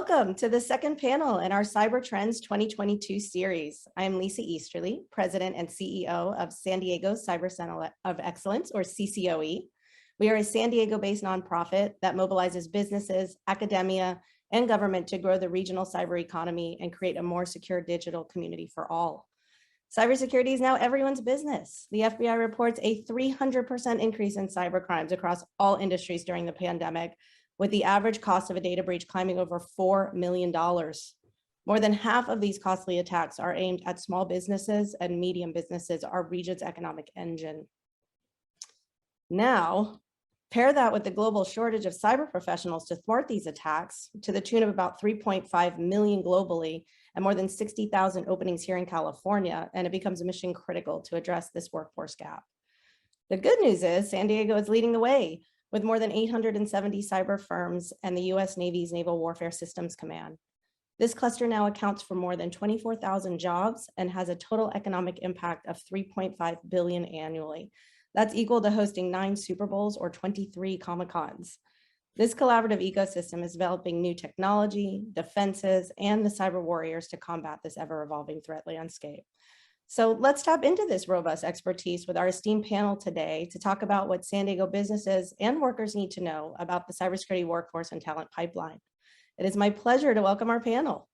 Welcome to the second panel in our Cyber Trends 2022 series. I am Lisa Easterly, President and CEO of San Diego Cyber Center of Excellence, or CCOE. We are a San Diego-based nonprofit that mobilizes businesses, academia, and government to grow the regional cyber economy and create a more secure digital community for all. Cybersecurity is now everyone's business. The FBI reports a 300% increase in cyber crimes across all industries during the pandemic, with the average cost of a data breach climbing over $4 million. More than half of these costly attacks are aimed at small businesses and medium businesses, our region's economic engine. Now, pair that with the global shortage of cyber professionals to thwart these attacks to the tune of about 3.5 million globally and more than 60,000 openings here in California, and it becomes mission critical to address this workforce gap. The good news is San Diego is leading the way with more than 870 cyber firms and the US Navy's Naval Warfare Systems Command. This cluster now accounts for more than 24,000 jobs and has a total economic impact of 3.5 billion annually. That's equal to hosting 9 Super Bowls or 23 Comic-Cons. This collaborative ecosystem is developing new technology, defenses, and the cyber warriors to combat this ever-evolving threat landscape. So let's tap into this robust expertise with our esteemed panel today to talk about what San Diego businesses and workers need to know about the cybersecurity workforce and talent pipeline. It is my pleasure to welcome our panel.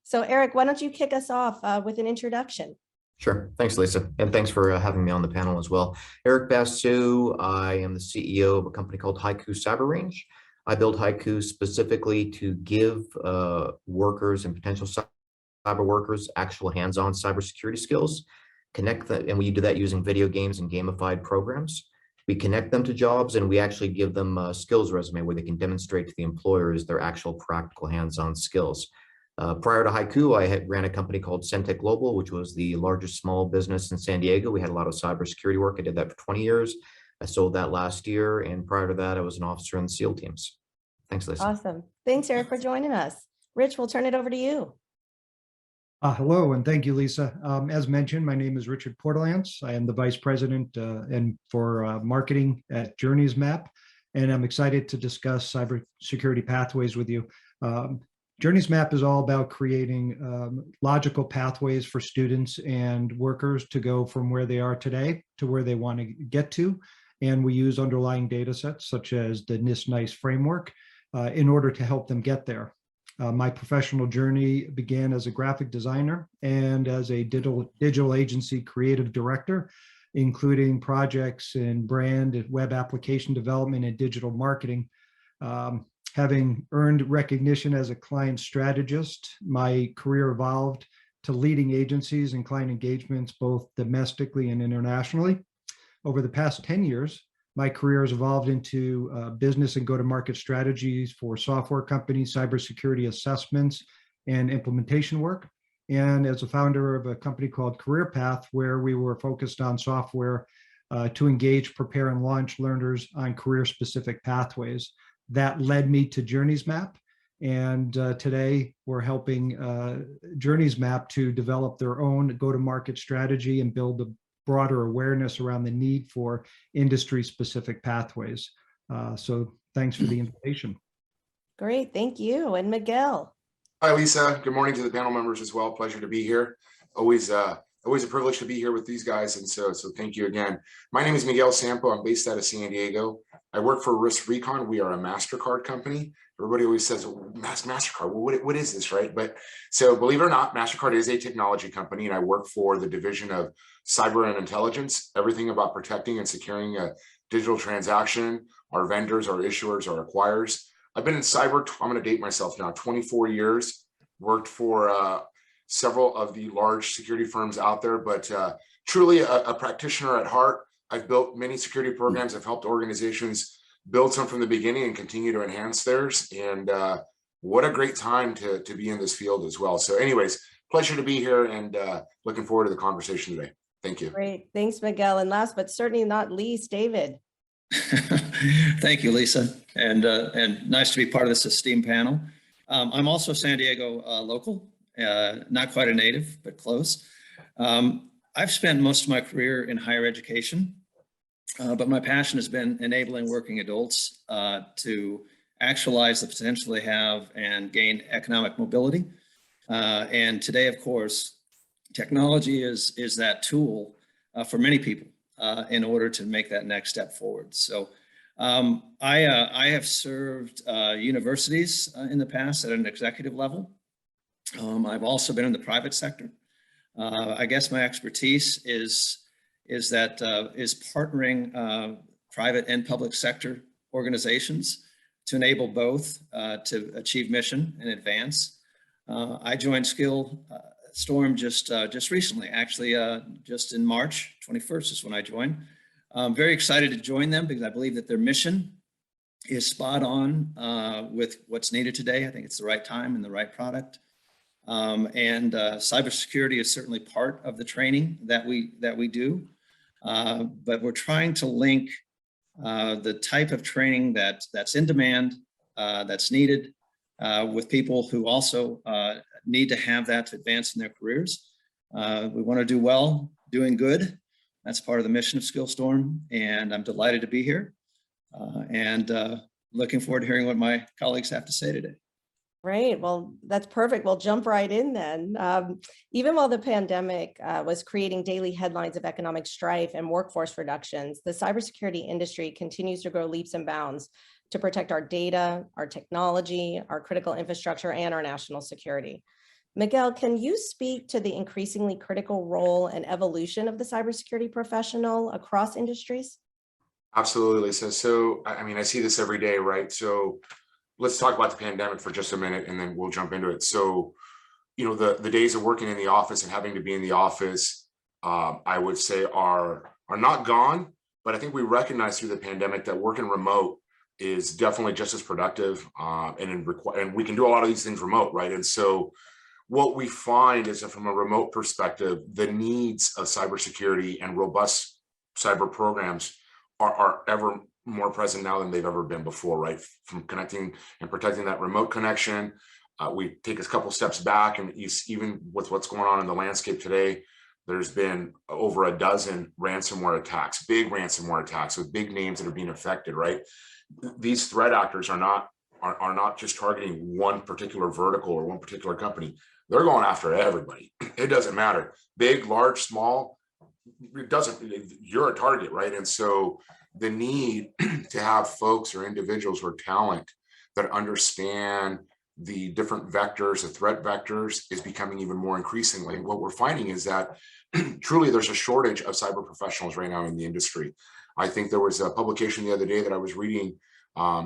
So Eric, why don't you kick us off with an introduction? Sure. Thanks, Lisa. And thanks for having me on the panel as well. Eric Basu, I am the CEO of a company called Haiku Cyber Range. I build Haiku specifically to give workers and potential cyber workers actual hands-on cybersecurity skills, connect them, and we do that using video games and gamified programs. We connect them to jobs and we actually give them a skills resume where they can demonstrate to the employers their actual practical hands-on skills. Prior to Haiku, I had ran a company called Centec Global, which was the largest small business in San Diego. We had a lot of cybersecurity work. I did that for 20 years. I sold that last year. And prior to that, I was an officer in the SEAL teams. Thanks, Lisa. Awesome. Thanks, Eric, for joining us. Rich, we'll turn it over to you. Hello, and thank you, Lisa. As mentioned, my name is Richard Porterlance. I am the Vice President for marketing at Journeys Map, and I'm excited to discuss cybersecurity pathways with you. Journeys Map is all about creating logical pathways for students and workers to go from where they are today to where they want to get to. And we use underlying data sets such as the NIST-NICE framework in order to help them get there. My professional journey began as a graphic designer and as a digital agency creative director, including projects in brand and web application development and digital marketing. Having earned recognition as a client strategist, my career evolved to leading agencies and client engagements, both domestically and internationally. Over the past 10 years, my career has evolved into business and go-to-market strategies for software companies, cybersecurity assessments, and implementation work. And as a founder of a company called Career Path, where we were focused on software to engage, prepare, and launch learners on career-specific pathways. That led me to Journeys Map. And today we're helping Journeys Map to develop their own go-to-market strategy and build a broader awareness around the need for industry-specific pathways. So thanks for the invitation. Great, thank you. And Miguel. Hi, Lisa. Good morning to the panel members as well. Pleasure to be here. Always a privilege to be here with these guys. And so thank you again. My name is Miguel Sampo. I'm based out of San Diego. I work for Risk Recon. We are a MasterCard company. Everybody always says, MasterCard, well, what is this, right? But so believe it or not, MasterCard is a technology company, and I work for the division of cyber and intelligence, everything about protecting and securing a digital transaction, our vendors, our issuers, our acquirers. I've been in cyber, I'm going to date myself now, 24 years, worked for several of the large security firms out there, but truly a practitioner at heart. I've built many security programs. I've helped organizations build some from the beginning and continue to enhance theirs. And what a great time to be in this field as well. So anyways, pleasure to be here and looking forward to the conversation today. Thank you. Great. Thanks, Miguel. And last but certainly not least, David. Thank you, Lisa. And nice to be part of this esteemed panel. I'm also San Diego local, not quite a native, but close. I've spent most of my career in higher education, but my passion has been enabling working adults to actualize the potential they have and gain economic mobility. And today, of course, technology is that tool for many people in order to make that next step forward. So I have served universities in the past at an executive level. I've also been in the private sector. I guess my expertise is partnering private and public sector organizations to enable both to achieve mission and advance. I joined Storm just recently, actually, just in March 21st is when I joined. I'm very excited to join them because I believe that their mission is spot on with what's needed today. I think it's the right time and the right product. And cybersecurity is certainly part of the training that we do, but we're trying to link the type of training that's in demand, that's needed, with people who also need to have that to advance in their careers. We want to do well, doing good. That's part of the mission of Skillstorm, and I'm delighted to be here and looking forward to hearing what my colleagues have to say today. Great. Well, that's perfect. We'll jump right in then. Even while the pandemic was creating daily headlines of economic strife and workforce reductions, the cybersecurity industry continues to grow leaps and bounds to protect our data, our technology, our critical infrastructure, and our national security. Miguel, can you speak to the increasingly critical role and evolution of the cybersecurity professional across industries? Absolutely, Lisa. So, I mean, I see this every day, right? So let's talk about the pandemic for just a minute and then we'll jump into it. So, you know, the days of working in the office and having to be in the office, I would say are not gone, but I think we recognize through the pandemic that working remote is definitely just as productive, and we can do a lot of these things remote, right? And so what we find is that from a remote perspective, the needs of cybersecurity and robust cyber programs are ever more present now than they've ever been before, right? From connecting and protecting that remote connection, we take a couple steps back, and even with what's going on in the landscape today, there's been over a dozen ransomware attacks, big ransomware attacks with big names that are being affected, right? These threat actors are not just targeting one particular vertical or one particular company. They're going after everybody. It doesn't matter, big, large, small. It doesn't. You're a target, right? And so the need to have folks or individuals or talent that understand the different vectors, the threat vectors, is becoming even more increasingly. And what we're finding is that truly there's a shortage of cyber professionals right now in the industry. I think there was a publication the other day that I was reading.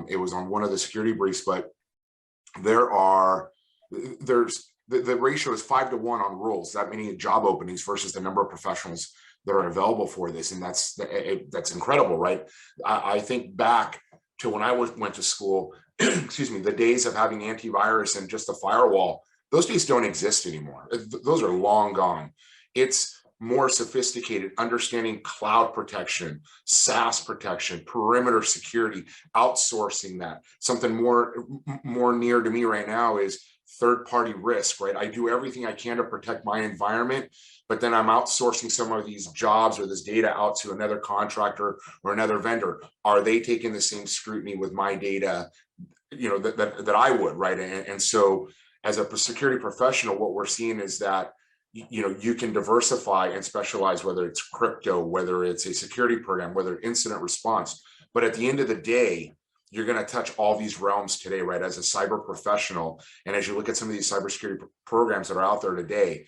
It was on one of the security briefs, but the ratio is 5 to 1 on roles, that many job openings versus the number of professionals that are available for this. And that's incredible, right? I think back to when I went to school, excuse me, the days of having antivirus and just a firewall, those days don't exist anymore. Those are long gone. It's more sophisticated, understanding cloud protection, SaaS protection, perimeter security, outsourcing that. Something more near to me right now is third-party risk, right? I do everything I can to protect my environment, but then I'm outsourcing some of these jobs or this data out to another contractor or another vendor. Are they taking the same scrutiny with my data, you know, that I would, right? And so as a security professional, what we're seeing is that, you know, you can diversify and specialize, whether it's crypto, whether it's a security program, whether incident response. But at the end of the day, you're going to touch all these realms today, right? As a cyber professional. And as you look at some of these cybersecurity programs that are out there today,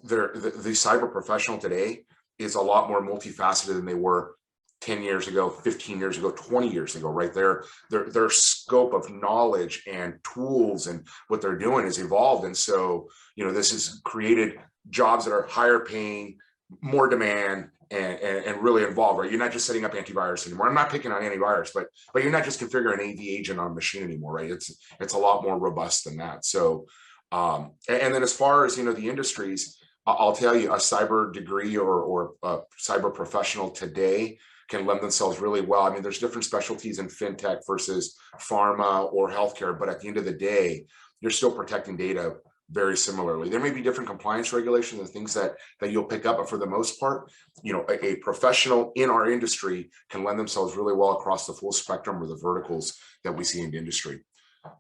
the cyber professional today is a lot more multifaceted than they were 10 years ago, 15 years ago, 20 years ago, right? Their scope of knowledge and tools and what they're doing has evolved. And so, you know, this has created jobs that are higher paying, more demand, and really involved, right? You're not just setting up antivirus anymore. I'm not picking on antivirus, but you're not just configuring an AV agent on a machine anymore, right? It's a lot more robust than that. So, and then as far as, you know, the industries, I'll tell you, a cyber degree or a cyber professional today can lend themselves really well. I mean, there's different specialties in fintech versus pharma or healthcare, but at the end of the day, you're still protecting data very similarly. There may be different compliance regulations and things that you'll pick up, but for the most part, you know, a professional in our industry can lend themselves really well across the full spectrum or the verticals that we see in the industry.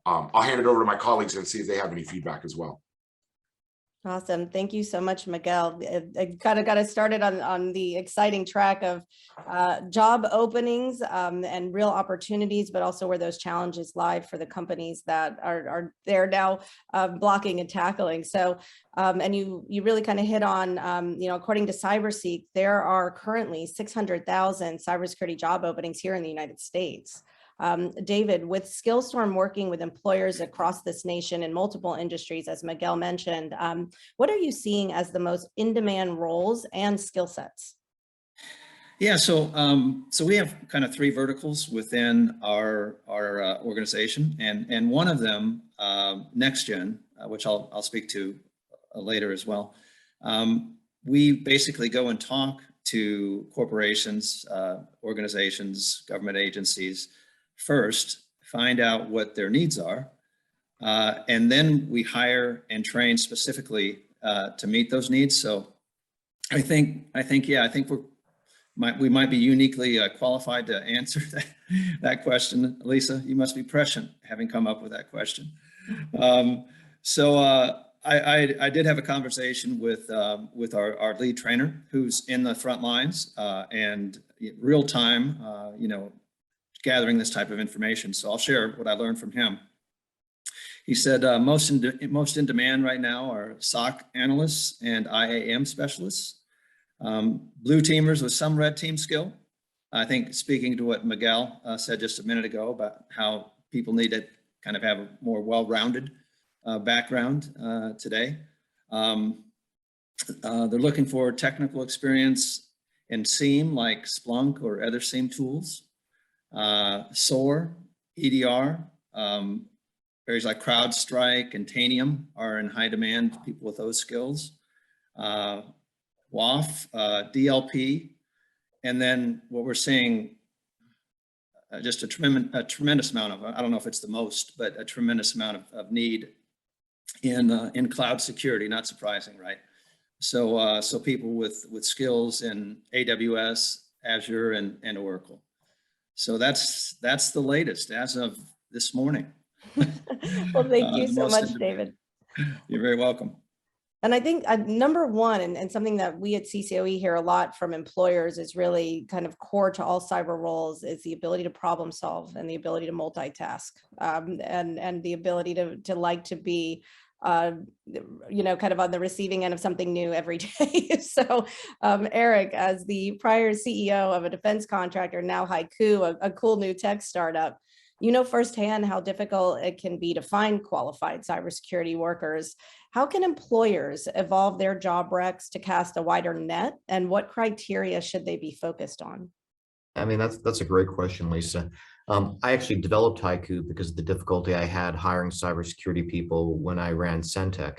I'll hand it over to my colleagues and see if they have any feedback as well. Awesome. Thank you so much, Miguel. I kind of got us started on the exciting track of job openings and real opportunities, but also where those challenges lie for the companies that are there now blocking and tackling. So, and you really kind of hit on, you know, according to CyberSeek, there are currently 600,000 cybersecurity job openings here in the United States. David, with Skillstorm working with employers across this nation in multiple industries, as Miguel mentioned, what are you seeing as the most in-demand roles and skill sets? Yeah, so we have kind of three verticals within our organization, and one of them, NextGen, which I'll speak to later as well. We basically go and talk to corporations, organizations, government agencies first, find out what their needs are, and then we hire and train specifically to meet those needs. So I think we might be uniquely qualified to answer that question. Lisa, you must be prescient having come up with that question. I did have a conversation with our lead trainer, who's in the front lines and real time, you know, gathering this type of information. So I'll share what I learned from him. He said most in demand right now are SOC analysts and IAM specialists, blue teamers with some red team skill. I think speaking to what Miguel said just a minute ago about how people need to kind of have a more well-rounded background today. They're looking for technical experience in SIEM like Splunk or other SIEM tools. SOAR, EDR, areas like CrowdStrike and Tanium are in high demand, people with those skills. WAF, DLP, and then what we're seeing, just a tremendous amount of, I don't know if it's the most, but a tremendous amount of need in cloud security, not surprising, right? So people with skills in AWS, Azure, and Oracle. So that's the latest as of this morning. Well, thank you so much, David. You're very welcome. And I think number one, and something that we at CCOE hear a lot from employers is really kind of core to all cyber roles, is the ability to problem solve and the ability to multitask, and the ability to like to be you know, kind of on the receiving end of something new every day. So Eric, as the prior CEO of a defense contractor, now Haiku, a cool new tech startup, you know firsthand how difficult it can be to find qualified cybersecurity workers. How can employers evolve their job recs to cast a wider net, and what criteria should they be focused on? I mean, that's a great question, Lisa. I actually developed Haiku because of the difficulty I had hiring cybersecurity people when I ran Centec.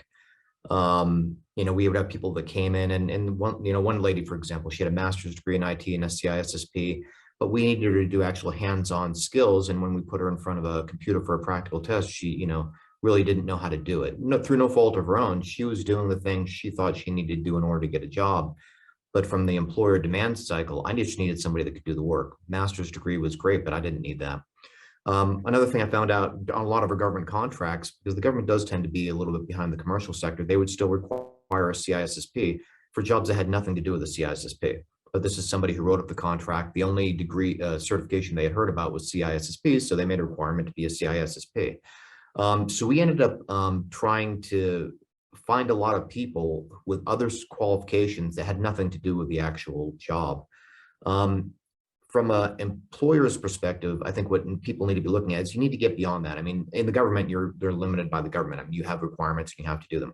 You know, we would have people that came in and one lady, for example, she had a master's degree in IT and CISSP, but we needed her to do actual hands-on skills. And when we put her in front of a computer for a practical test, she, you know, really didn't know how to do it. Through no fault of her own, she was doing the things she thought she needed to do in order to get a job. But from the employer demand cycle, I just needed somebody that could do the work. Master's degree was great, but I didn't need that. Another thing I found out on a lot of our government contracts, because the government does tend to be a little bit behind the commercial sector, they would still require a CISSP for jobs that had nothing to do with the CISSP. But this is somebody who wrote up the contract. The only degree certification they had heard about was CISSP, so they made a requirement to be a CISSP. So we ended up trying to find a lot of people with other qualifications that had nothing to do with the actual job. From an employer's perspective, I think what people need to be looking at is you need to get beyond that. I mean, in the government, they're limited by the government. I mean, you have requirements and you have to do them.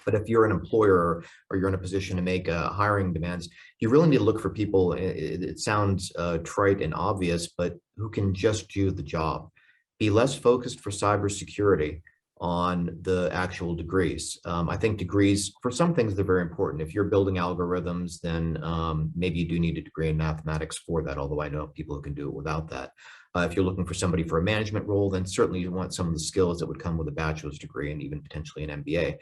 But if you're an employer or you're in a position to make hiring demands, you really need to look for people. It sounds trite and obvious, but who can just do the job. Be less focused for cybersecurity on the actual degrees. I think degrees, for some things, they're very important. If you're building algorithms, then maybe you do need a degree in mathematics for that, although I know people who can do it without that. If you're looking for somebody for a management role, then certainly you want some of the skills that would come with a bachelor's degree and even potentially an MBA.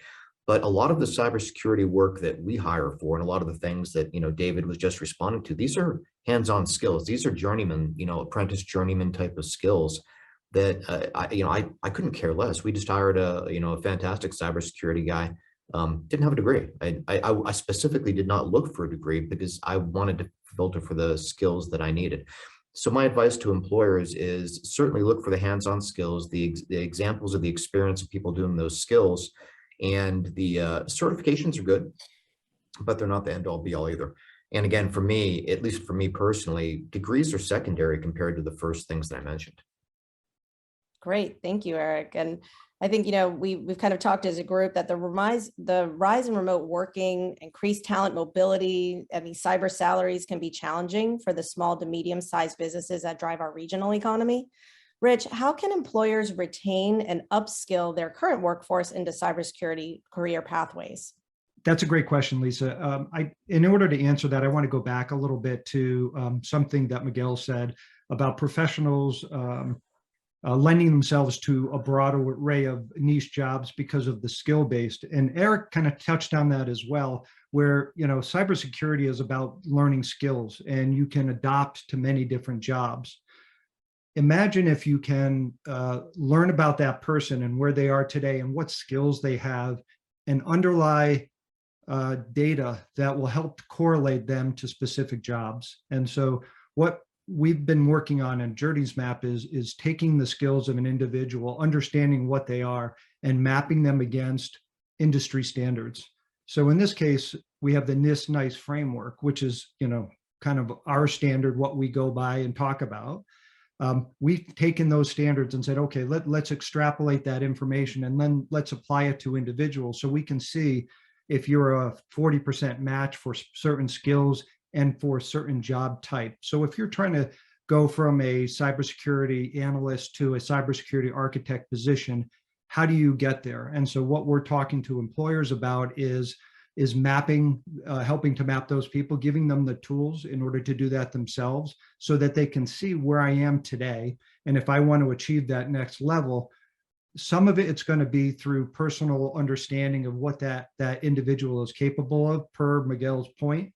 But a lot of the cybersecurity work that we hire for, and a lot of the things that, David was just responding to, these are hands-on skills. These are journeyman, apprentice journeyman type of skills that I couldn't care less. We just hired a fantastic cybersecurity guy. Didn't have a degree. I specifically did not look for a degree because I wanted to filter for the skills that I needed. So my advice to employers is certainly look for the hands-on skills, the examples of the experience of people doing those skills, and the certifications are good, but they're not the end all be all either. And again, for me, at least for me personally, degrees are secondary compared to the first things that I mentioned. Great, thank you, Eric. And I think, we've kind of talked as a group that the rise in remote working, increased talent mobility, and these cyber salaries can be challenging for the small to medium-sized businesses that drive our regional economy. Rich, how can employers retain and upskill their current workforce into cybersecurity career pathways? That's a great question, Lisa. In order to answer that, I want to go back a little bit to something that Miguel said about professionals lending themselves to a broad array of niche jobs because of the skill-based. And Eric kind of touched on that as well, where, cybersecurity is about learning skills and you can adopt to many different jobs. Imagine if you can learn about that person and where they are today and what skills they have and underlie data that will help correlate them to specific jobs. And so what we've been working on in Journeys Map is taking the skills of an individual, understanding what they are, and mapping them against industry standards. So in this case, we have the NIST-NICE framework, which is, kind of our standard, what we go by and talk about. We've taken those standards and said, okay, let's extrapolate that information and then let's apply it to individuals so we can see if you're a 40% match for certain skills and for a certain job type. So if you're trying to go from a cybersecurity analyst to a cybersecurity architect position, how do you get there? And so what we're talking to employers about is mapping, helping to map those people, giving them the tools in order to do that themselves so that they can see where I am today. And if I want to achieve that next level, some of it's going to be through personal understanding of what that individual is capable of, per Miguel's point.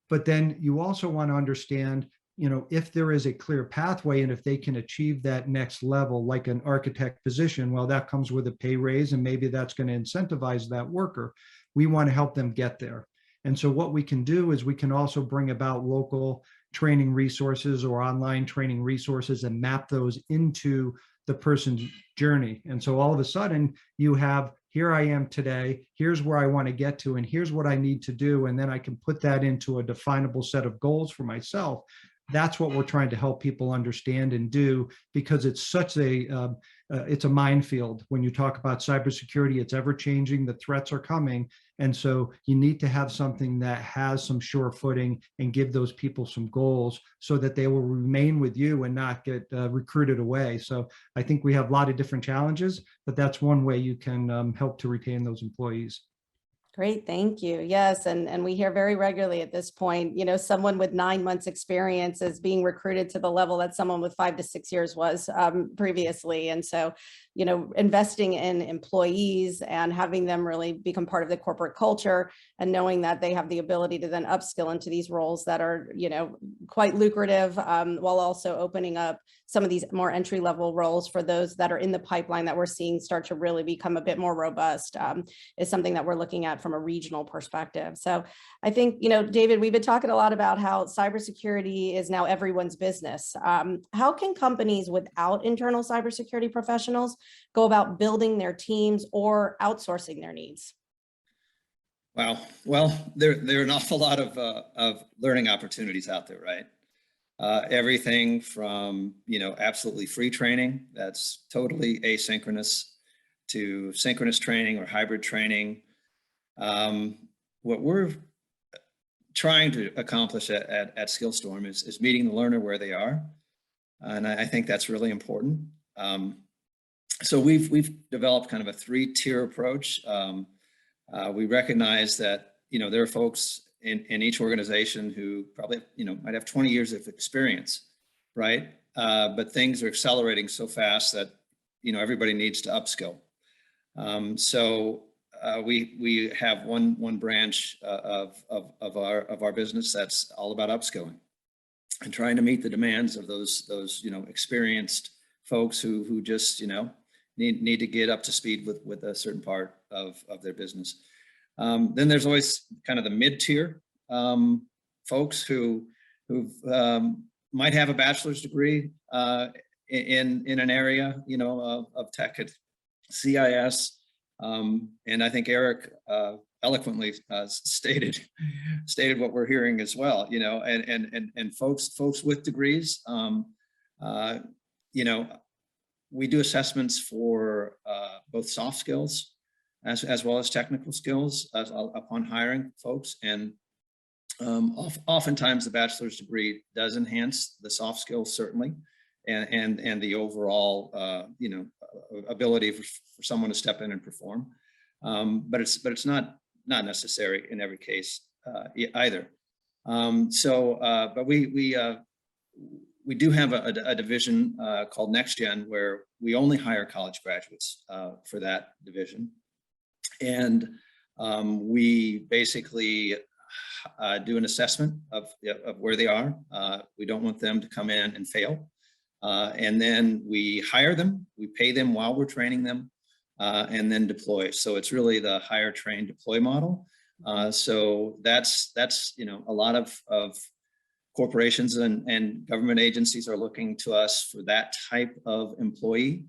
But then you also want to understand, if there is a clear pathway and if they can achieve that next level, like an architect position, well, that comes with a pay raise and maybe that's going to incentivize that worker. We want to help them get there. And so what we can do is we can also bring about local training resources or online training resources and map those into the person's journey. And so all of a sudden you have, here I am today, here's where I want to get to, and here's what I need to do. And then I can put that into a definable set of goals for myself. That's what we're trying to help people understand and do, because it's such it's a minefield. When you talk about cybersecurity, it's ever changing, the threats are coming. And so you need to have something that has some sure footing and give those people some goals so that they will remain with you and not get recruited away. So I think we have a lot of different challenges, but that's one way you can help to retain those employees. Great, thank you. Yes, and we hear very regularly at this point, someone with 9 months experience is being recruited to the level that someone with 5 to 6 years was previously. And so, investing in employees and having them really become part of the corporate culture and knowing that they have the ability to then upskill into these roles that are, quite lucrative, while also opening up some of these more entry-level roles for those that are in the pipeline that we're seeing start to really become a bit more robust, is something that we're looking at from a regional perspective. So I think, David, we've been talking a lot about how cybersecurity is now everyone's business. How can companies without internal cybersecurity professionals go about building their teams or outsourcing their needs? Wow. Well, there are an awful lot of learning opportunities out there, right? Everything from, absolutely free training that's totally asynchronous to synchronous training or hybrid training. What we're trying to accomplish at Skillstorm is meeting the learner where they are. And I think that's really important. So we've developed kind of a 3-tier approach. We recognize that, there are folks in each organization who probably, might have 20 years of experience, right? But things are accelerating so fast that, everybody needs to upskill. So we have one branch of our business that's all about upskilling and trying to meet the demands of those experienced folks who just need to get up to speed with a certain part of their business. Then there's always kind of the mid-tier folks who might have a bachelor's degree in an area of tech at CIS. And I think Eric eloquently stated what we're hearing as well, and folks with degrees, we do assessments for both soft skills as well as technical skills upon hiring folks. And oftentimes the bachelor's degree does enhance the soft skills, certainly, and the overall, ability for someone to step in and perform. But it's not necessary in every case either. But we do have a division called Next Gen, where we only hire college graduates for that division. And we basically do an assessment of where they are. We don't want them to come in and fail. And then we hire them, we pay them while we're training them, and then deploy. So it's really the hire, train, deploy model. So that's a lot of corporations and government agencies are looking to us for that type of employee.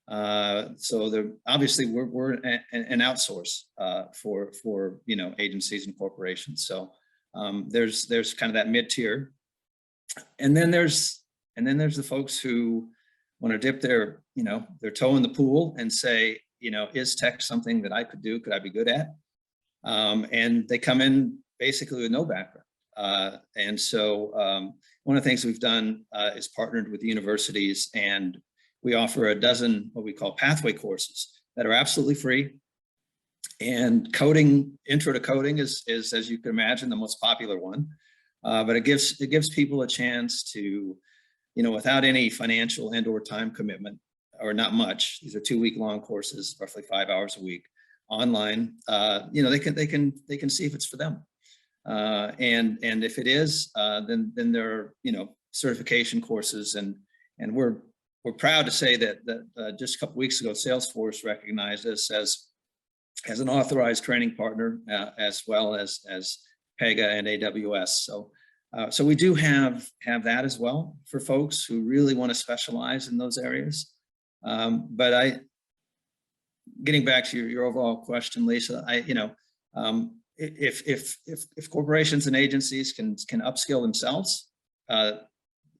So obviously we're an outsource for agencies and corporations. So there's kind of that mid-tier, and then there's the folks who want to dip their toe in the pool and say, is tech something that I could do? Could I be good at? And they come in basically with no background. And so one of the things we've done is partnered with universities, and we offer a dozen what we call pathway courses that are absolutely free. And coding, intro to coding is as you can imagine, the most popular one. But it gives people a chance to, without any financial and/or time commitment, or not much. These are 2-week-long courses, roughly 5 hours a week, online. They can see if it's for them. And if it is, then there are certification courses, and we're proud to say that just a couple weeks ago, Salesforce recognized us as an authorized training partner, as well as Pega and AWS. So we do have that as well for folks who really want to specialize in those areas. But getting back to your overall question, Lisa, if corporations and agencies can upskill themselves,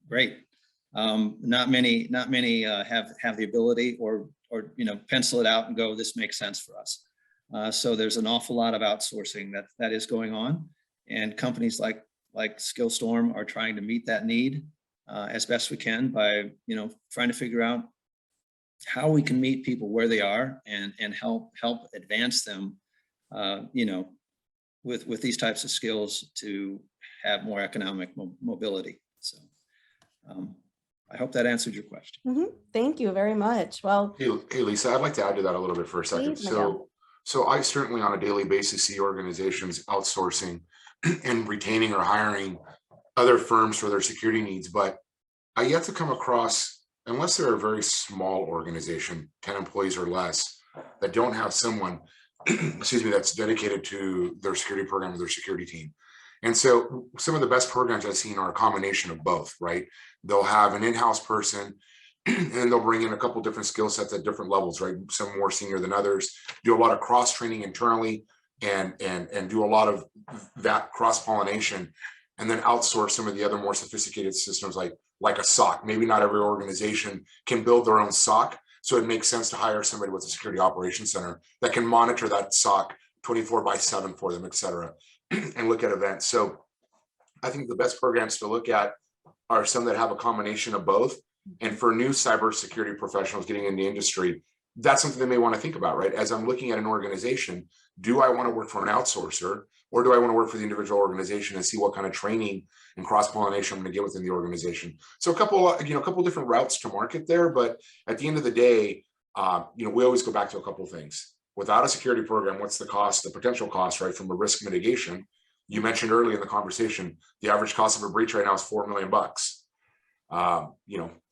great. Not many have the ability or pencil it out and go, this makes sense for us. So there's an awful lot of outsourcing that is going on, and companies like Skillstorm are trying to meet that need as best we can by trying to figure out how we can meet people where they are and help advance them with these types of skills to have more economic mobility. So I hope that answered your question. Mm-hmm. Thank you very much. Well, Hey, Lisa, I'd like to add to that a little bit for a second. Please, Miguel. So I certainly on a daily basis see organizations outsourcing and retaining or hiring other firms for their security needs, but I yet to come across, unless they're a very small organization, 10 employees or less, that don't have someone, excuse me, that's dedicated to their security program or their security team. And so some of the best programs I've seen are a combination of both, right? They'll have an in-house person and they'll bring in a couple different skill sets at different levels, right? Some more senior than others, do a lot of cross training internally and do a lot of that cross pollination, and then outsource some of the other more sophisticated systems like a SOC. Maybe not every organization can build their own SOC. So it makes sense to hire somebody with a security operations center that can monitor that SOC 24/7 for them, et cetera, and look at events. So I think the best programs to look at are some that have a combination of both. And for new cybersecurity professionals getting in the industry, that's something they may want to think about, right? As I'm looking at an organization, do I want to work for an outsourcer, or do I want to work for the individual organization and see what kind of training and cross-pollination I'm going to get within the organization? So a couple different routes to market there, but at the end of the day, we always go back to a couple of things. Without a security program, what's the cost, the potential cost, right, from a risk mitigation? You mentioned earlier in the conversation, the average cost of a breach right now is $4 million.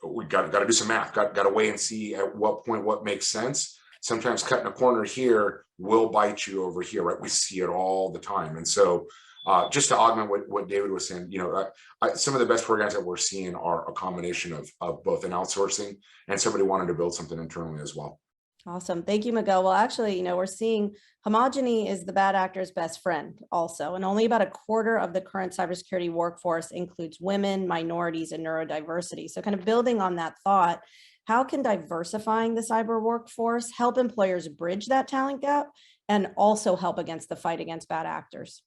We got to do some math, got to weigh and see at what point what makes sense. Sometimes cutting a corner here will bite you over here, right? We see it all the time. And so just to augment what David was saying, some of the best programs that we're seeing are a combination of both an outsourcing and somebody wanting to build something internally as well. Awesome. Thank you, Miguel. Well, actually, we're seeing homogeny is the bad actor's best friend also, and only about a quarter of the current cybersecurity workforce includes women, minorities, and neurodiversity. So kind of building on that thought, how can diversifying the cyber workforce help employers bridge that talent gap and also help against the fight against bad actors?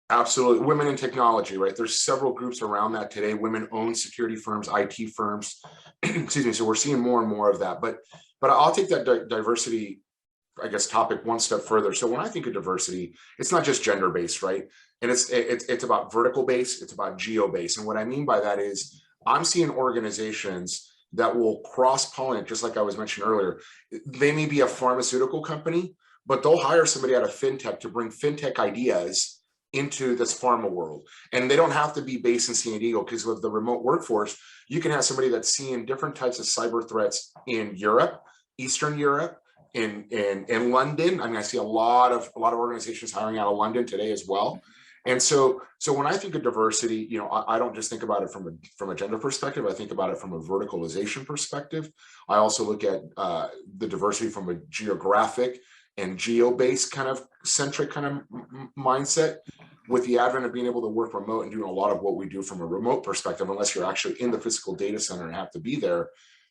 Absolutely. Women in technology, right? There's several groups around that today. Women-owned security firms, IT firms, excuse me. So we're seeing more and more of that. But I'll take that diversity, I guess, topic one step further. So when I think of diversity, it's not just gender-based, right? And it's about vertical-based, it's about geo-based. And what I mean by that is I'm seeing organizations that will cross-pollinate, just like I was mentioning earlier. They may be a pharmaceutical company, but they'll hire somebody out of fintech to bring fintech ideas into this pharma world. And they don't have to be based in San Diego, because with the remote workforce, you can have somebody that's seeing different types of cyber threats in Europe, Eastern Europe, in London. I mean, I see a lot of organizations hiring out of London today as well. And so when I think of diversity, I don't just think about it from a gender perspective. I think about it from a verticalization perspective. I also look at the diversity from a geographic and geo-based kind of centric kind of mindset. With the advent of being able to work remote and doing a lot of what we do from a remote perspective, unless you're actually in the physical data center and have to be there,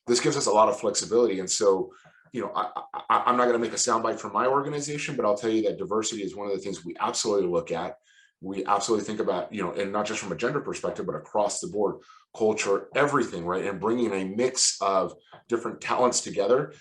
this gives us a lot of flexibility. And so, I'm not going to make a soundbite for my organization, but I'll tell you that diversity is one of the things we absolutely look at. We absolutely think about, and not just from a gender perspective, but across the board, culture, everything, right? And bringing a mix of different talents together.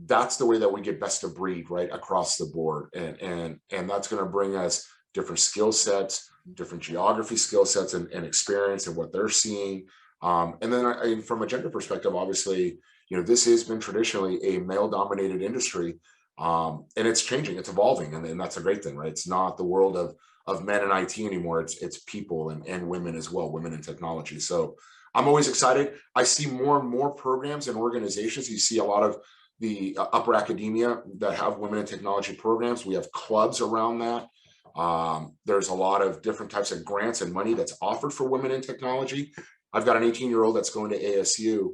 That's the way that we get best of breed, right, across the board. And that's going to bring us different skill sets, different geography skill sets and experience and what they're seeing. And then from a gender perspective, obviously, this has been traditionally a male-dominated industry, and it's changing, it's evolving, and that's a great thing, right? It's not the world of men in IT anymore. It's people and women as well, women in technology. So I'm always excited. I see more and more programs and organizations. You see a lot of the upper academia that have women in technology programs. We have clubs around that. There's a lot of different types of grants and money that's offered for women in technology. I've got an 18-year-old that's going to ASU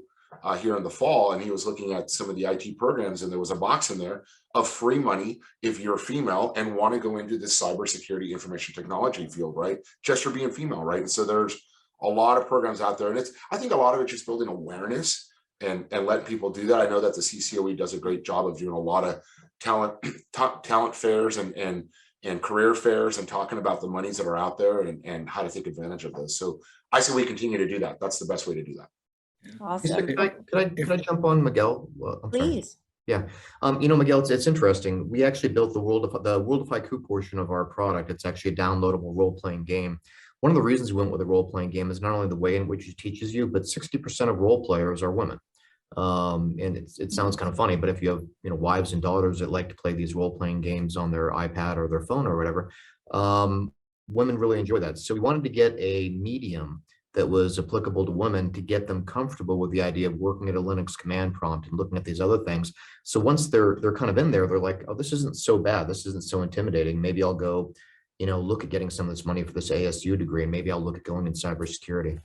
here in the fall, and he was looking at some of the IT programs, and there was a box in there of free money if you're female and want to go into this cybersecurity information technology field, right? Just for being female, right? And so there's a lot of programs out there, and I think a lot of it just building awareness and letting people do that. I know that the CCOE does a great job of doing a lot of talent fairs and career fairs and talking about the monies that are out there and how to take advantage of those. So I say we continue to do that. That's the best way to do that. Awesome. Could I jump on, Miguel? I'm sorry. Please. Yeah. Miguel, it's interesting. We actually built the World of Haiku portion of our product. It's actually a downloadable role-playing game. One of the reasons we went with a role-playing game is not only the way in which it teaches you, but 60% of role players are women. And it sounds kind of funny, but if you have wives and daughters that like to play these role-playing games on their iPad or their phone or whatever, women really enjoy that. So we wanted to get a medium that was applicable to women to get them comfortable with the idea of working at a Linux command prompt and looking at these other things. So once they're kind of in there, they're like, oh, this isn't so bad. This isn't so intimidating. Maybe I'll go, look at getting some of this money for this ASU degree, and maybe I'll look at going in cybersecurity.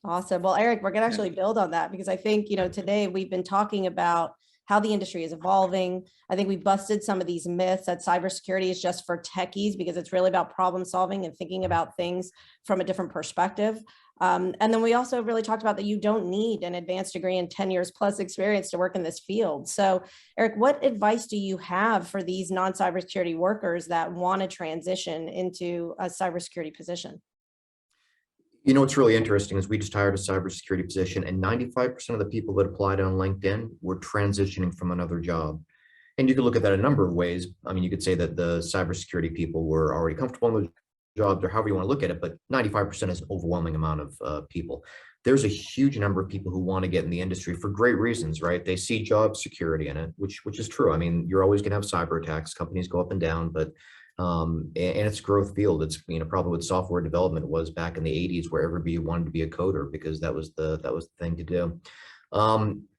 Awesome. Well, Eric, we're going to actually build on that, because I think, today we've been talking about how the industry is evolving. I think we busted some of these myths that cybersecurity is just for techies, because it's really about problem solving and thinking about things from a different perspective. And then we also really talked about that you don't need an advanced degree and 10 years plus experience to work in this field. So Eric, what advice do you have for these non-cybersecurity workers that want to transition into a cybersecurity position? You know, what's really interesting is we just hired a cybersecurity position, and 95% of the people that applied on LinkedIn were transitioning from another job. And you could look at that a number of ways. I mean, you could say that the cybersecurity people were already comfortable in those jobs, or however you want to look at it, but 95% is an overwhelming amount of people. There's a huge number of people who want to get in the industry for great reasons, right? They see job security in it, which is true. I mean, you're always going to have cyber attacks. Companies go up and down, but and it's a growth field. It's, you know, probably what software development was back in the 80s, where everybody wanted to be a coder because that was the thing to do.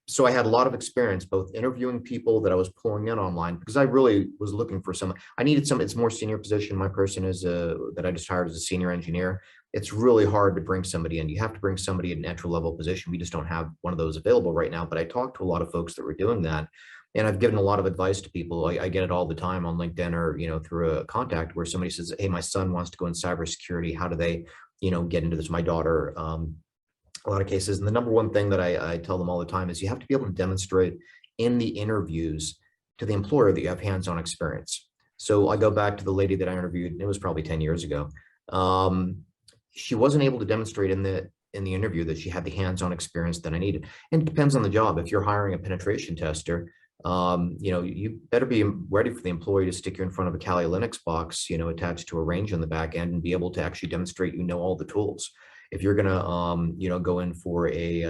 So I had a lot of experience both interviewing people that I was pulling in online, because I really was looking for I needed some, it's more senior position. My person is that I just hired as a senior engineer. It's really hard to bring somebody in. You have to bring somebody at an entry level position. We just don't have one of those available right now, but I talked to a lot of folks that were doing that. And I've given a lot of advice to people. I get it all the time on LinkedIn, or, you know, through a contact where somebody says, hey, my son wants to go in cybersecurity. How do they, you know, get into this? My daughter, a lot of cases. And the number one thing that I tell them all the time is you have to be able to demonstrate in the interviews to the employer that you have hands-on experience. So I go back to the lady that I interviewed, and it was probably 10 years ago. She wasn't able to demonstrate in the interview that she had the hands-on experience that I needed. And it depends on the job. If you're hiring a penetration tester, you know, you better be ready for the employee to stick you in front of a Kali Linux box, you know, attached to a range on the back end, and be able to actually demonstrate, you know, all the tools. If you're gonna, you know, go in for a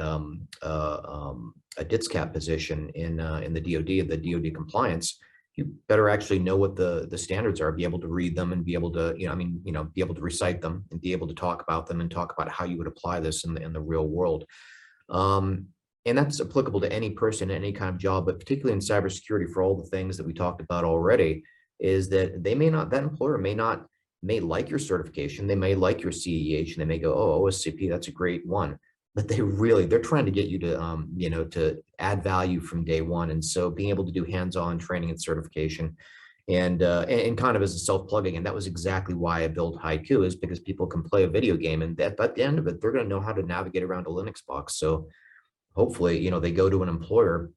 DITSCAP position in the DoD compliance, you better actually know what the standards are, be able to read them, and be able to, you know, I mean, you know, be able to recite them, and be able to talk about them, and talk about how you would apply this in the real world. And that's applicable to any person, any kind of job, but particularly in cybersecurity, for all the things that we talked about already, is that that employer may like your certification, they may like your CEH, and they may go, oh, OSCP, that's a great one. But they're trying to get you to, you know, to add value from day one. And so being able to do hands-on training and certification, and kind of as a self-plugging, and that was exactly why I built Haiku, is because people can play a video game, and that, by the end of it, they're going to know how to navigate around a Linux box. So hopefully, you know, they go to an employer,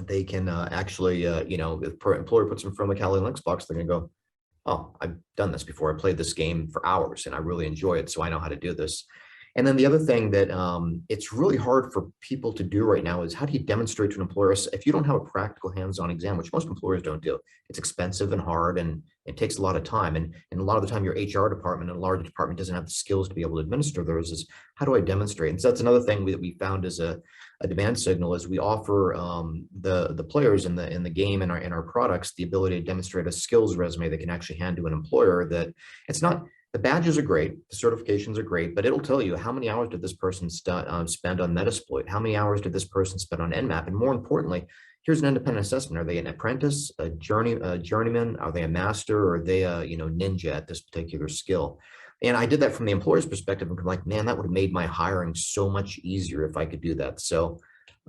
they can actually, you know, if the employer puts them in front of a Kali Linux box, they're going to go, oh, I've done this before. I played this game for hours and I really enjoy it, so I know how to do this. And then the other thing that it's really hard for people to do right now is, how do you demonstrate to an employer, if you don't have a practical hands-on exam, which most employers don't do? It's expensive and hard, and it takes a lot of time. And a lot of the time your HR department and a large department doesn't have the skills to be able to administer those. Is, how do I demonstrate? And so that's another thing that we found as a demand signal, is we offer the players in the game, in our products, the ability to demonstrate a skills resume they can actually hand to an employer. That it's not, the badges are great, the certifications are great, but it'll tell you how many hours did this person spend on Metasploit, how many hours did this person spend on Nmap, and more importantly, here's an independent assessment. Are they an apprentice, a journeyman? Are they a master? Or are they a, you know, ninja at this particular skill? And I did that from the employer's perspective, and I'm like, man, that would have made my hiring so much easier if I could do that. So,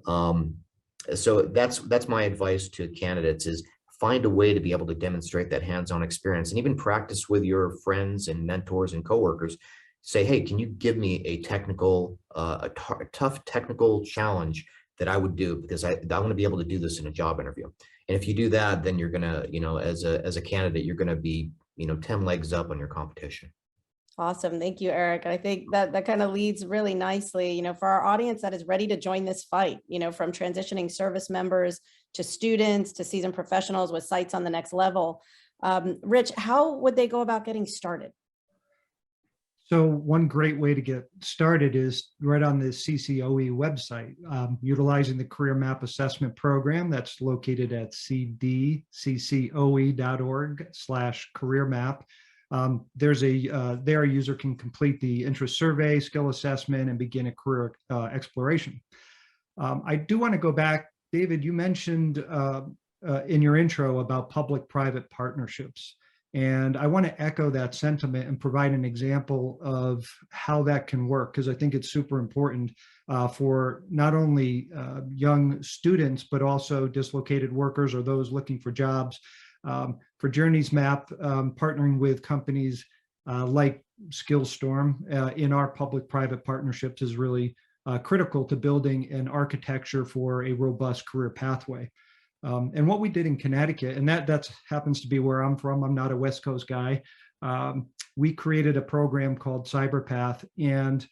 so that's my advice to candidates, is find a way to be able to demonstrate that hands-on experience, and even practice with your friends and mentors and coworkers. Say, hey, can you give me a technical, a tough technical challenge that I would do, because I want to be able to do this in a job interview. And if you do that, then you're gonna, you know, as a candidate, you're gonna be, you know, 10 legs up on your competition. Awesome. Thank you, Eric. I think that kind of leads really nicely, you know, for our audience that is ready to join this fight, you know, from transitioning service members to students to seasoned professionals with sights on the next level. Rich, how would they go about getting started? So one great way to get started is right on the CCOE website, utilizing the Career Map Assessment Program that's located at cdccoe.org/career-map. There a user can complete the interest survey, skill assessment, and begin a career exploration. I do want to go back, David, you mentioned in your intro about public-private partnerships. And I want to echo that sentiment and provide an example of how that can work, because I think it's super important for not only young students, but also dislocated workers or those looking for jobs. For Journeys Map, partnering with companies like Skillstorm in our public-private partnerships is really critical to building an architecture for a robust career pathway. And what we did in Connecticut, and that happens to be where I'm from, I'm not a West Coast guy, we created a program called CyberPath, and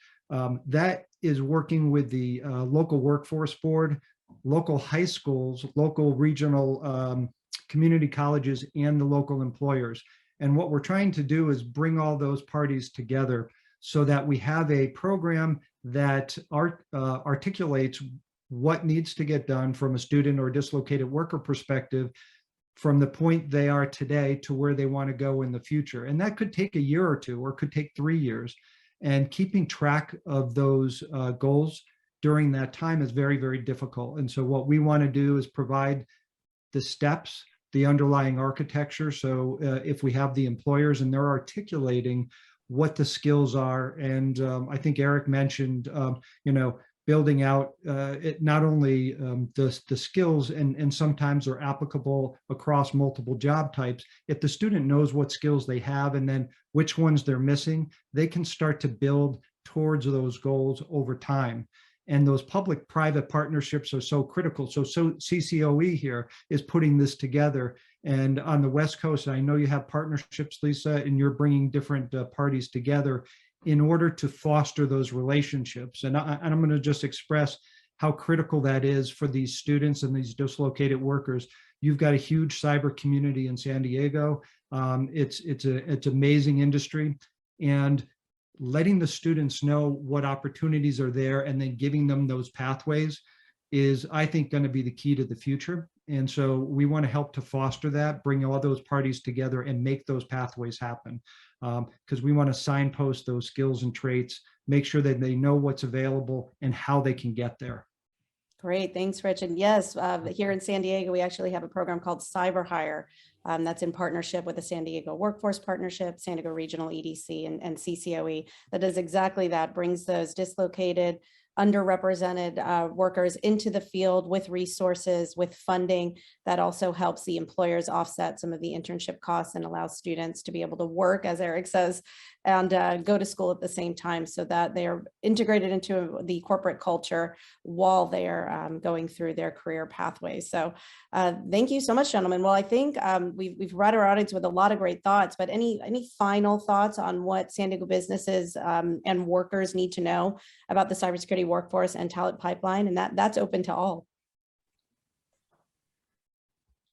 that is working with the local workforce board, local high schools, local regional community colleges, and the local employers. And what we're trying to do is bring all those parties together so that we have a program that articulates what needs to get done from a student or dislocated worker perspective from the point they are today to where they want to go in the future. And that could take a year or two, or it could take 3 years. And keeping track of those goals during that time is very, very difficult. And so what we want to do is provide the steps, the underlying architecture. So if we have the employers and they're articulating what the skills are, and I think Eric mentioned, building out not only the skills, and sometimes they're applicable across multiple job types. If the student knows what skills they have and then which ones they're missing, they can start to build towards those goals over time. And those public-private partnerships are so critical. So CCOE here is putting this together. And on the West Coast, I know you have partnerships, Lisa, and you're bringing different parties together in order to foster those relationships. And I'm going to just express how critical that is for these students and these dislocated workers. You've got a huge cyber community in San Diego. It's amazing industry, and letting the students know what opportunities are there and then giving them those pathways is, I think, going to be the key to the future. And so we want to help to foster that, bring all those parties together and make those pathways happen. Because we want to signpost those skills and traits, make sure that they know what's available and how they can get there. Great, thanks, Rich. And yes, here in San Diego, we actually have a program called Cyber Hire that's in partnership with the San Diego Workforce Partnership, San Diego Regional EDC, and CCOE. That does exactly that, brings those dislocated, underrepresented workers into the field with resources, with funding that also helps the employers offset some of the internship costs and allows students to be able to work, as Eric says, and go to school at the same time so that they are integrated into the corporate culture while they are going through their career pathways. So thank you so much, gentlemen. Well, I think we've read our audience with a lot of great thoughts, but any final thoughts on what San Diego businesses and workers need to know about the cybersecurity workforce and talent pipeline? And that's open to all.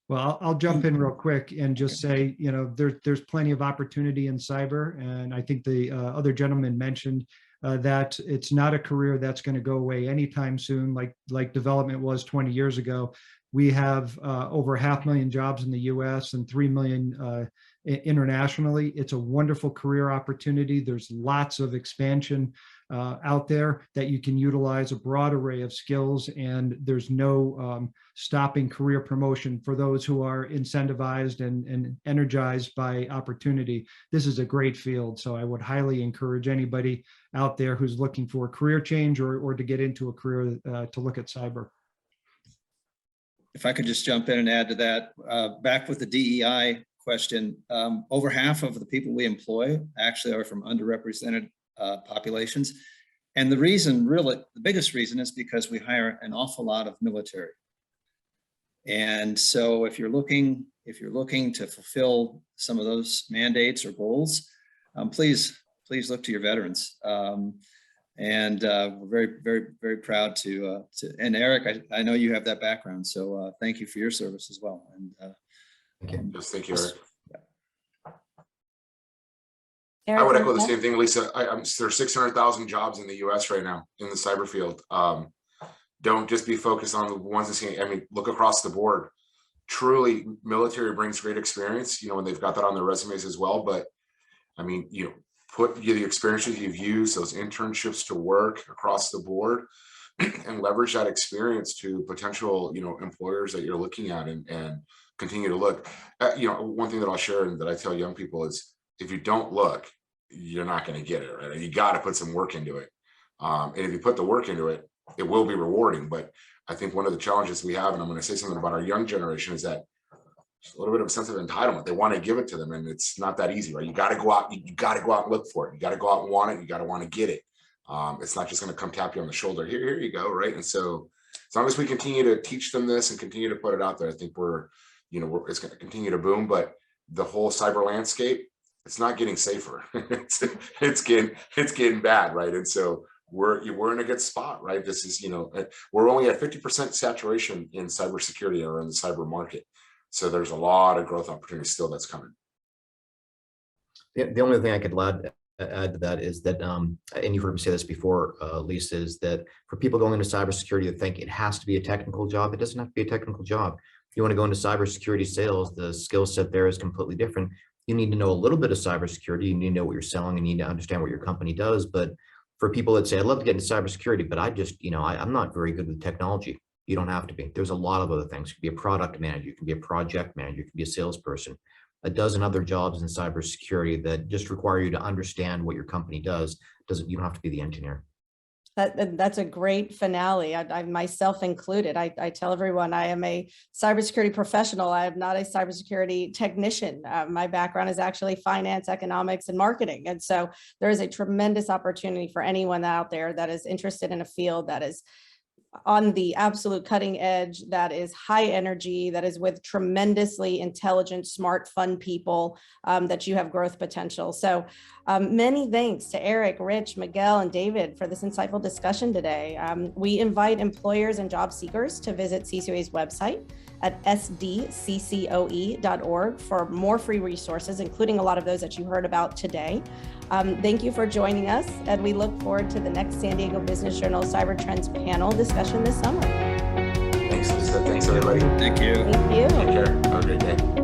Well, I'll jump in real quick and just say, there's plenty of opportunity in cyber. And I think the other gentleman mentioned that it's not a career that's going to go away anytime soon, like development was 20 years ago. We have over 500,000 jobs in the US and 3 million internationally. It's a wonderful career opportunity. There's lots of expansion out there that you can utilize a broad array of skills, and there's no stopping career promotion for those who are incentivized and energized by opportunity. This is a great field, so I would highly encourage anybody out there who's looking for a career change or to get into a career to look at cyber. If I could just jump in and add to that, back with the DEI question, over half of the people we employ actually are from underrepresented populations. And the reason, really, the biggest reason is because we hire an awful lot of military. And so if you're looking to fulfill some of those mandates or goals, please look to your veterans. And we're very, very, very proud to and Eric, I know you have that background, so thank you for your service as well. And Yes, thank you, Eric. Eric, I would echo the same thing, Lisa. There's 600,000 jobs in the US right now in the cyber field. Don't just be focused on the ones that see, look across the board. Truly, military brings great experience, when they've got that on their resumes as well. But put the experiences you've used, those internships to work across the board, and leverage that experience to potential, employers that you're looking at, and continue to look. One thing that I'll share and that I tell young people is, if you don't look, you're not going to get it, right? You got to put some work into it. And if you put the work into it, it will be rewarding. But I think one of the challenges we have, and I'm going to say something about our young generation, is that there's a little bit of a sense of entitlement. They want to give it to them, and it's not that easy, right? You got to go out, you got to go out and look for it. You got to go out and want it. You got to want to get it. It's not just going to come tap you on the shoulder. Here you go, right? And so as long as we continue to teach them this and continue to put it out there, I think it's going to continue to boom. But the whole cyber landscape, it's not getting safer. it's getting bad, right? And so we're in a good spot, right? This is, we're only at 50% saturation in cybersecurity or in the cyber market. So there's a lot of growth opportunity still that's coming. The only thing I could add to that is that, and you've heard me say this before, Lisa, is that for people going into cybersecurity to think it has to be a technical job, it doesn't have to be a technical job. If you want to go into cybersecurity sales, the skill set there is completely different. You need to know a little bit of cybersecurity. You need to know what you're selling. You need to understand what your company does. But for people that say, I'd love to get into cybersecurity, but I just, I'm not very good with technology. You don't have to be. There's a lot of other things. You can be a product manager, you can be a project manager, you can be a salesperson. A dozen other jobs in cybersecurity that just require you to understand what your company does. You don't have to be the engineer. That's a great finale. I myself included. I tell everyone I am a cybersecurity professional. I am not a cybersecurity technician. My background is actually finance, economics, and marketing. And so there is a tremendous opportunity for anyone out there that is interested in a field that is on the absolute cutting edge, that is high energy, that is with tremendously intelligent, smart, fun people, that you have growth potential. So many thanks to Eric, Rich, Miguel, and David for this insightful discussion today. We invite employers and job seekers to visit CCOE's website at sdccoe.org for more free resources, including a lot of those that you heard about today. Thank you for joining us, and we look forward to the next San Diego Business Journal Cyber Trends panel discussion this summer. Thanks, Lisa. Thanks, everybody. Thank you. Thank you. Take care. Have a great day.